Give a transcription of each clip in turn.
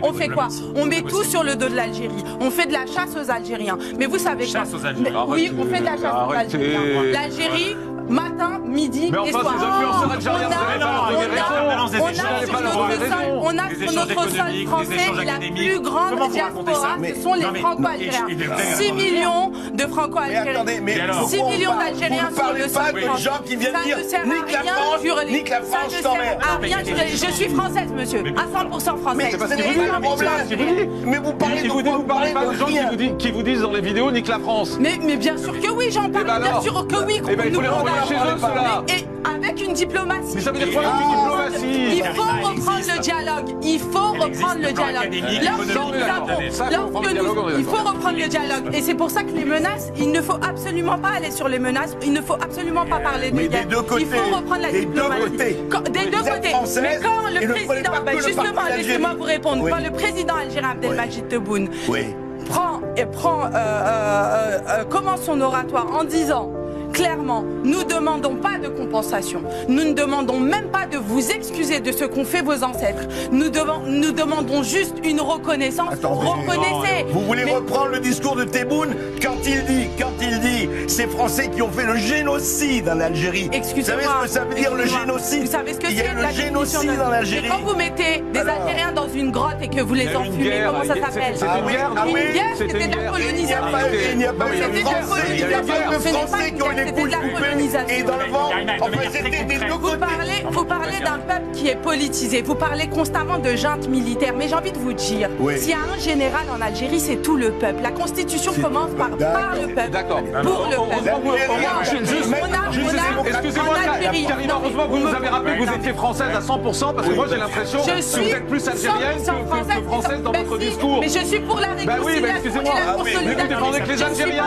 On fait quoi? On met tout sur le dos de l'Algérie. On fait de la chasse aux Algériens. Mais vous savez quoi? Chasse aux Algériens. Oui, on fait de la chasse aux Algériens. L'Algérie, matin, midi et soir. On a sur notre sol français la plus grande diaspora, ce sont les Franco-Algériens. 6 millions de Franco-Algériens. 6 millions d'Algériens sur le sol français. Ça ne sert à rien hurler. Ça ne sert à rien hurler. Je suis française, monsieur, à 100% française. Mais vous parlez pas des gens qui vous disent dans les vidéos nique la France. Mais bien sûr que oui, j'en parle. Bien sûr que oui. Il faut les renvoyer chez eux, ceux-là. Et avec une diplomatie. Mais ça veut dire quoi avec une diplomatie? Il faut reprendre le dialogue. Il faut reprendre le dialogue. Il faut reprendre le dialogue. Et c'est pour ça que les menaces, il ne faut absolument pas aller sur les menaces. Il ne faut absolument pas parler de guerre. Il faut reprendre la diplomatie. Des deux côtés. Mais quand le président, justement, laissez-moi vous répondre, quand le président algérien Abdelmadjid Tebboune commence son oratoire en disant clairement, nous ne demandons pas de compensation. Nous ne demandons même pas de vous excuser de ce qu'ont fait vos ancêtres. Nous demandons juste une reconnaissance. Reconnaissez. Vous voulez reprendre le discours de Tebboune quand il dit ces Français qui ont fait le génocide en Algérie. Excusez-moi. Vous savez ce que ça veut dire le génocide? Vous savez ce que c'est? Il y a eu le génocide en Algérie. Et quand vous mettez des Algériens dans une grotte et que vous les enfumez, comment ça s'appelle? Une guerre, c'était de la colonisation. Il n'y a pas eu de Français qui ont les couilles coupées et dans le vent. Enfin, c'était des deux côtés. Vous parlez d'un peuple qui est politisé. Vous parlez constamment de junte militaire. Mais j'ai envie de vous dire, s'il y a un général en Algérie, c'est tout le peuple. La Constitution commence par le peuple. D'accord. Pour le peuple. Excusez-moi, Karima, heureusement que vous nous avez rappelé que vous étiez française à 100%, parce que moi j'ai l'impression que vous êtes plus algérienne que française dans votre discours. Mais je suis pour la réconciliation. Oui, mais excusez-moi, mais vous défendez que les Algériens.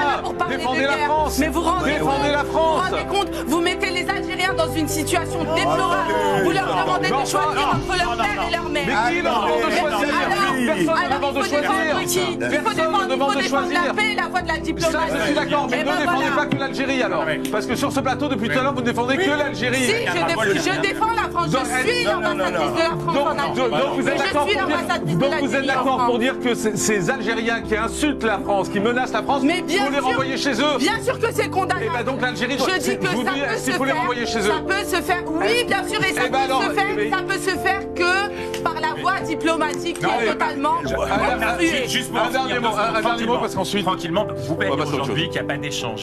Défendez la France. Mais vous rendez la France. compte, vous mettez les Algériens dans une situation déplorable. Vous leur demandez de choisir entre leur père et leur mère. Mais qui leur demande de choisir? Personne ne demande de choisir. Il faut défendre la paix et la voie de la diplomatie. Ça, je suis d'accord, mais ne défendez pas que l'Algérie alors. Parce que sur ce plateau, depuis tout à l'heure, vous ne défendez que l'Algérie. Si, je défends la France. Je suis l'ambassadrice de la France en Algérie. Donc vous êtes d'accord pour dire que ces Algériens qui insultent la France, qui menacent la France, il faut les renvoyer chez eux? Bien sûr que c'est condamnable. Et bien donc l'Algérie, je dis que ça peut se faire. Ça peut se faire. Oui, bien sûr, et ça peut se faire que par la voie diplomatique qui est totalement Juste pour un dernier mot, parce qu'ensuite, tranquillement, vous pouvez dire aujourd'hui qu'il n'y a pas d'échange.